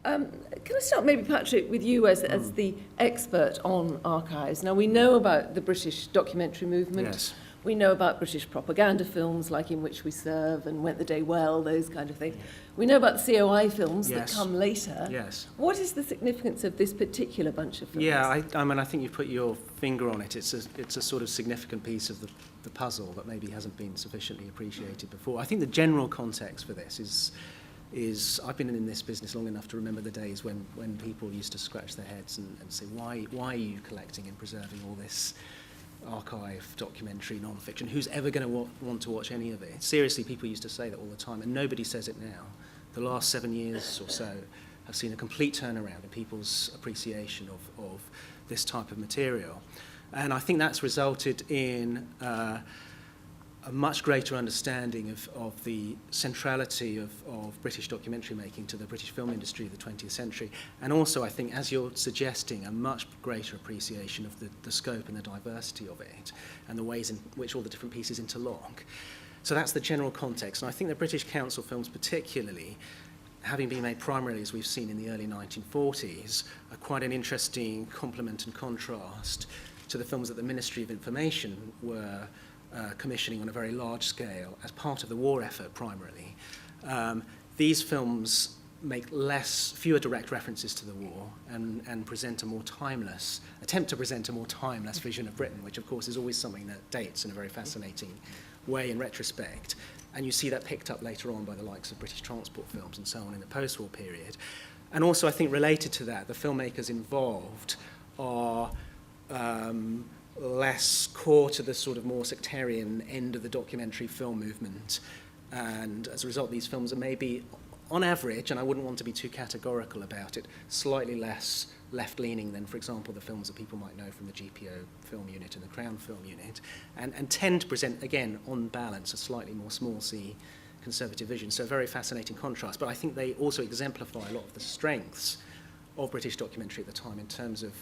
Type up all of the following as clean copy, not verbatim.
Can I start maybe, Patrick, with you as the expert on archives? Now, we know about the British documentary movement. Yes. We know about British propaganda films like In Which We Serve and Went the Day Well, those kind of things. We know about the COI films that come later. Yes. What is the significance of this particular bunch of films? Yeah, I mean, I think you put your finger on it. It's a sort of significant piece of the puzzle that maybe hasn't been sufficiently appreciated before. I think the general context for this is I've been in this business long enough to remember the days when people used to scratch their heads and say, why are you collecting and preserving all this archive, documentary, non-fiction? Who's ever going to want to watch any of it? Seriously, people used to say that all the time, and nobody says it now. The last 7 years or so have seen a complete turnaround in people's appreciation of this type of material. And I think that's resulted in a much greater understanding of the centrality of British documentary making to the British film industry of the 20th century. And also, I think, as you're suggesting, a much greater appreciation of the scope and the diversity of it and the ways in which all the different pieces interlock. So that's the general context. And I think the British Council films particularly, having been made primarily, as we've seen, in the early 1940s, are quite an interesting complement and contrast to the films that the Ministry of Information were commissioning on a very large scale as part of the war effort primarily. These films make fewer direct references to the war and attempt to present a more timeless vision of Britain, which of course is always something that dates in a very fascinating way in retrospect. And you see that picked up later on by the likes of British transport films and so on in the post-war period. And also, I think related to that, the filmmakers involved are less core to the sort of more sectarian end of the documentary film movement. And as a result, these films are maybe, on average, and I wouldn't want to be too categorical about it, slightly less left-leaning than, for example, the films that people might know from the GPO film unit and the Crown film unit, and tend to present, again, on balance, a slightly more small-c conservative vision. So a very fascinating contrast. But I think they also exemplify a lot of the strengths of British documentary at the time in terms of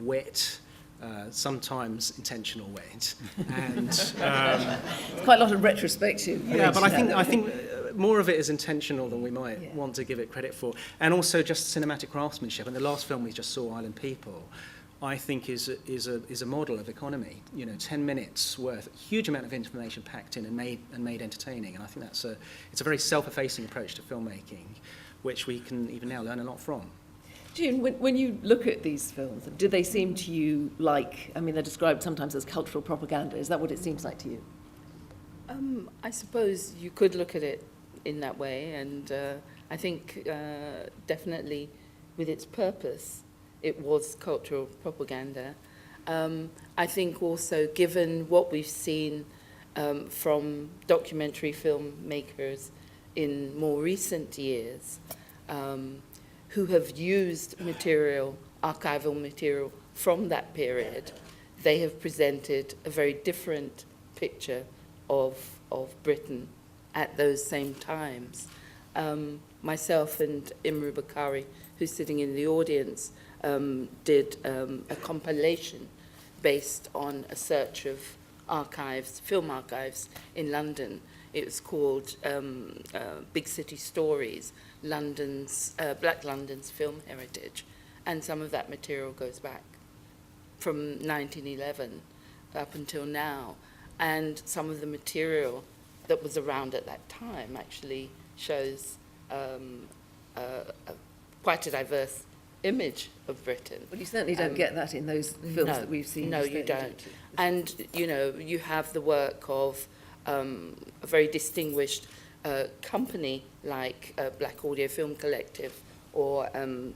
wit, sometimes intentional wit, and quite a lot of retrospective. Yeah, but I think more of it is intentional than we might want to give it credit for, and also just cinematic craftsmanship. And the last film we just saw, Island People, I think is a model of economy. 10 minutes worth, a huge amount of information packed in and made entertaining. And I think it's a very self-effacing approach to filmmaking, which we can even now learn a lot from. June, when you look at these films, do they seem to you like, I mean, they're described sometimes as cultural propaganda. Is that what it seems like to you? I suppose you could look at it in that way, and I think definitely with its purpose, it was cultural propaganda. I think also, given what we've seen from documentary filmmakers in more recent years, who have used archival material from that period, they have presented a very different picture of Britain at those same times. Myself and Imru Bakari, who's sitting in the audience, did a compilation based on a search of film archives in London. It was called Big City Stories, Black London's Film Heritage. And some of that material goes back from 1911 up until now. And some of the material that was around at that time actually shows quite a diverse image of Britain. Well, you certainly don't get that in those films that we've seen. No, you don't. And, you have the work of a very distinguished company like Black Audio Film Collective or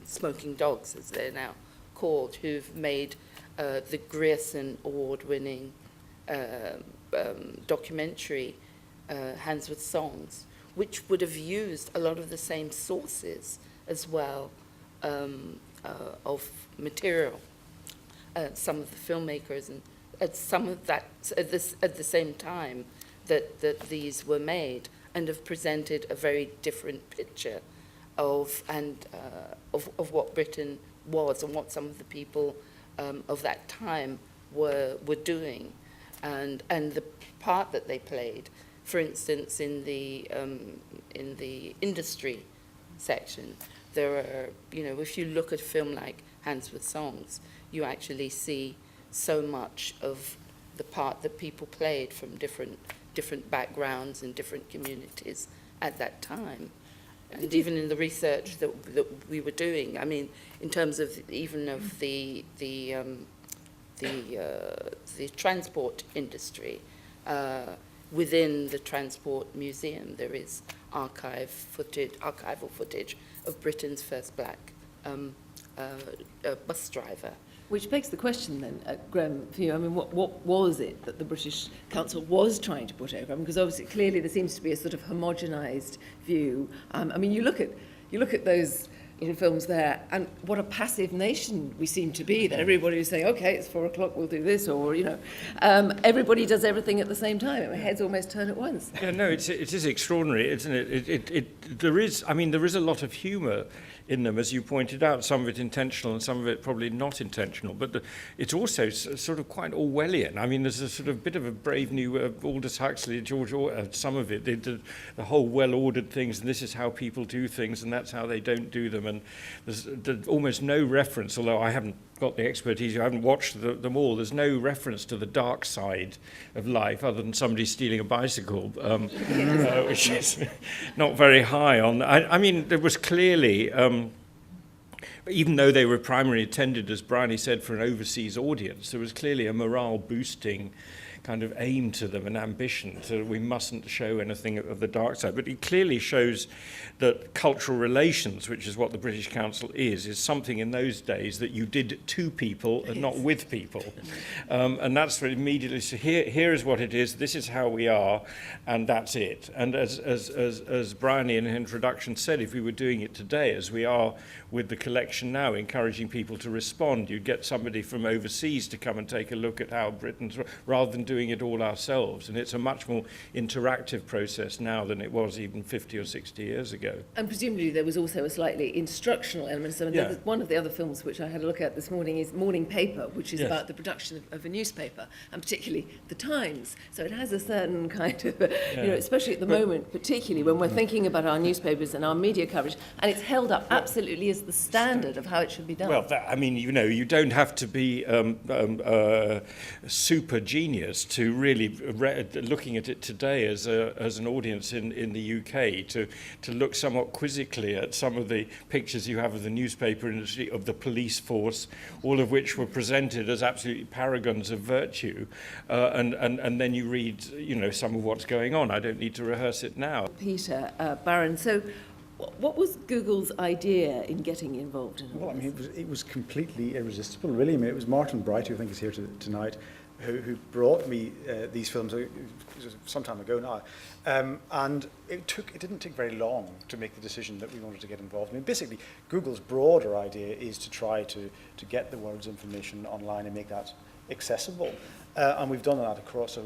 Smoking Dogs, as they're now called, who've made the Grierson Award-winning documentary Hands with Songs, which would have used a lot of the same sources as well of material. Some of the filmmakers and some of that at the same time that these were made, and have presented a very different picture of what Britain was and what some of the people of that time were doing, and the part that they played. For instance, in the industry section, there are, if you look at a film like Hands with Songs, you actually see so much of the part that people played from different backgrounds and different communities at that time. And even in the research that we were doing, I mean, in terms of even of the transport industry, within the Transport Museum, there is archival footage of Britain's first black bus driver. Which begs the question then, Graham, for you, I mean, what was it that the British Council was trying to put over? Because obviously, clearly, there seems to be a sort of homogenised view. I mean, you look at those little films there, and what a passive nation we seem to be. That everybody is saying, okay, it's 4 o'clock, we'll do this, or everybody does everything at the same time. Our heads almost turn at once. Yeah, no, it is extraordinary, isn't it? There is a lot of humour in them, as you pointed out, some of it intentional and some of it probably not intentional, but it's also sort of quite Orwellian. I mean, there's a sort of bit of a brave new Aldous Huxley, George Orwell, some of it, the whole well-ordered things, and this is how people do things, and that's how they don't do them, and there's almost no reference, although I haven't got the expertise, I haven't watched them all, there's no reference to the dark side of life other than somebody stealing a bicycle, which is not very high on. I mean, there was clearly, even though they were primarily intended, as Bryony said, for an overseas audience, there was clearly a morale-boosting kind of aim to them, an ambition, so we mustn't show anything of the dark side. But it clearly shows that cultural relations, which is what the British Council is something in those days that you did to people and not with people. And that's what immediately, so here is what it is, this is how we are, and that's it. And as Bryony in her introduction said, if we were doing it today, as we are with the collection now, encouraging people to respond, you'd get somebody from overseas to come and take a look at how Britain's, rather than doing it all ourselves. And it's a much more interactive process now than it was even 50 or 60 years ago. And presumably there was also a slightly instructional element. So one of the other films which I had a look at this morning is Morning Paper, which is about the production of a newspaper, and particularly the Times. So it has a certain kind of, especially at the moment, particularly when we're thinking about our newspapers and our media coverage, and it's held up absolutely as the standard of how it should be done. Well, you don't have to be super genius to really, looking at it today as an audience in the UK, to look somewhat quizzically at some of the pictures you have of the newspaper industry, of the police force, all of which were presented as absolutely paragons of virtue, and then you read, some of what's going on. I don't need to rehearse it now. Peter Barron, so what was Google's idea in getting involved in all this? It was completely irresistible, really. I mean, it was Martin Bright, who I think is here tonight, who brought me these films some time ago now. And it didn't take very long to make the decision that we wanted to get involved. I mean, basically, Google's broader idea is to try to get the world's information online and make that accessible. And we've done that across a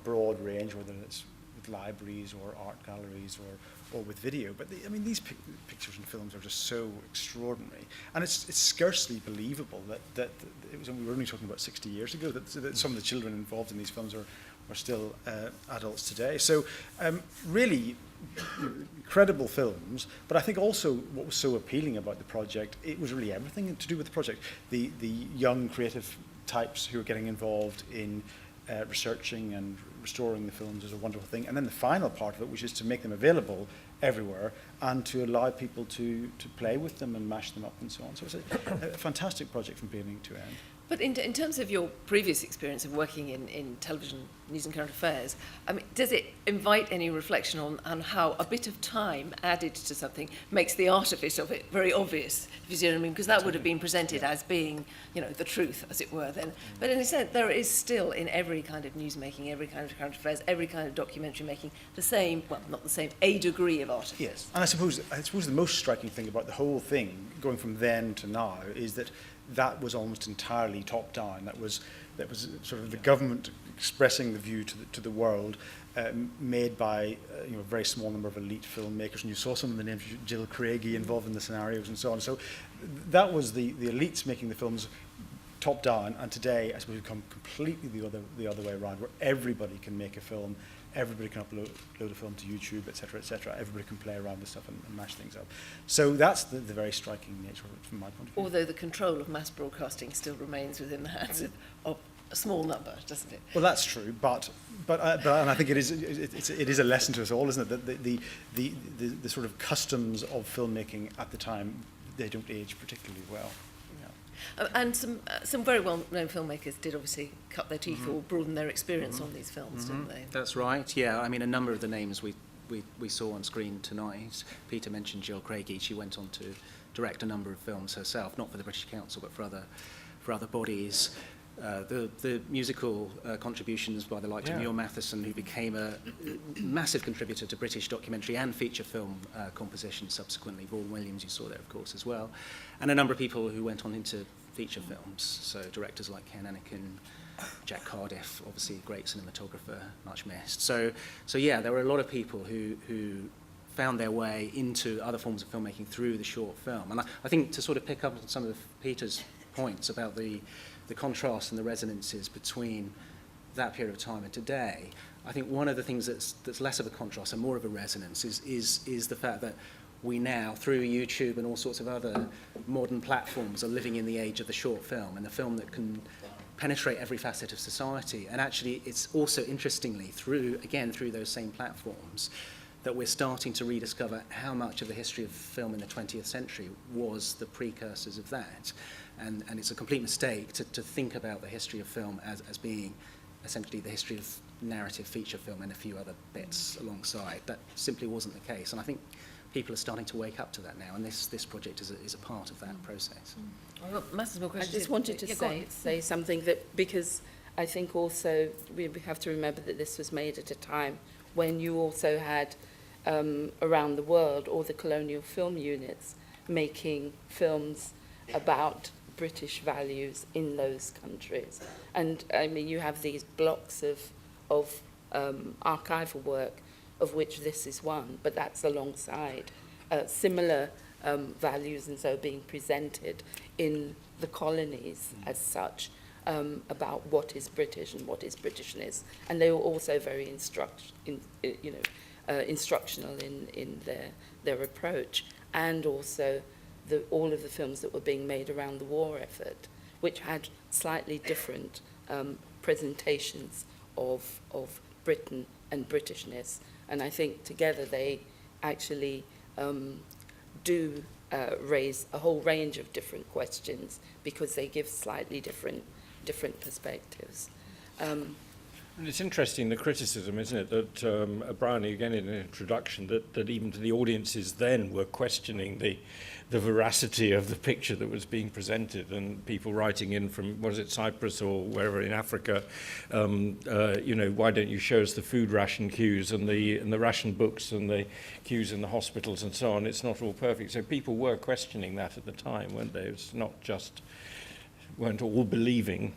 broad range, whether it's with libraries or art galleries or with video. But these pictures and films are just so extraordinary, and it's scarcely believable that it was. We were only talking about 60 years ago that some of the children involved in these films are still adults today. So really incredible films. But I think also what was so appealing about the project, it was really everything to do with the project. The young creative types who are getting involved in researching and restoring the films is a wonderful thing. And then the final part of it, which is to make them available everywhere and to allow people to play with them and mash them up and so on. So it's a fantastic project from beginning to end. But in terms of your previous experience of working in television, news and current affairs, does it invite any reflection on how a bit of time added to something makes the artifice of it very obvious, if you see what I mean? Because that would have been presented as being, the truth, as it were, then. But in a sense, there is still, in every kind of news making, every kind of current affairs, every kind of documentary making, the same, well, not the same, a degree of artifice. Yes, and I suppose the most striking thing about the whole thing, going from then to now, is that was almost entirely top down. That was sort of the government expressing the view to the world, made by a very small number of elite filmmakers, and you saw some of the names, Jill Craigie, involved in the scenarios and so on. So that was the elites making the films top down, and today I suppose we've come completely the other way around, where everybody can make a film, everybody can upload a film to YouTube, etc., etc. Everybody can play around with stuff and mash things up. So that's the very striking nature of it from my point of view. Although the control of mass broadcasting still remains within the hands of a small number, doesn't it? Well, that's true, but and I think it is a lesson to us all, isn't it? That the sort of customs of filmmaking at the time, they don't age particularly well. And some very well-known filmmakers did obviously cut their teeth or broaden their experience on these films, didn't they? That's right, yeah. I mean, a number of the names we saw on screen tonight. Peter mentioned Jill Craigie. She went on to direct a number of films herself, not for the British Council, but for other bodies. The musical contributions by the likes of Neil Matheson, who became a massive contributor to British documentary and feature film composition subsequently. Vaughan Williams, you saw there, of course, as well. And a number of people who went on into feature films, so directors like Ken Anakin, Jack Cardiff, obviously a great cinematographer, much missed. So yeah, there were a lot of people who found their way into other forms of filmmaking through the short film. And I think to sort of pick up on some of Peter's points about the contrast and the resonances between that period of time and today, I think one of the things that's less of a contrast and more of a resonance is the fact that we now, through YouTube and all sorts of other modern platforms, are living in the age of the short film, and the film that can penetrate every facet of society. And actually, it's also, interestingly, through those same platforms, that we're starting to rediscover how much of the history of film in the 20th century was the precursors of that. And it's a complete mistake to think about the history of film as being essentially the history of narrative feature film and a few other bits alongside. That simply wasn't the case. And I think people are starting to wake up to that now, and this project is a part of that process. I've got massive more I questions. just wanted to say something, that because I think also we have to remember that this was made at a time when you also had around the world all the colonial film units making films about British values in those countries. And I mean, you have these blocks of archival work, of which this is one, but that's alongside similar values and so being presented in the colonies as such, about what is British and what is Britishness. And they were also very instructional in their approach, and also all of the films that were being made around the war effort, which had slightly different presentations of Britain and Britishness. And I think together they actually do raise a whole range of different questions, because they give slightly different perspectives. And it's interesting, the criticism, isn't it, that Brownie, again in an introduction, that even to the audiences then were questioning the veracity of the picture that was being presented, and people writing in from, was it Cyprus or wherever in Africa, why don't you show us the food ration queues and the ration books and the queues in the hospitals and so on? It's not all perfect. So people were questioning that at the time, weren't they? It's not just, weren't all believing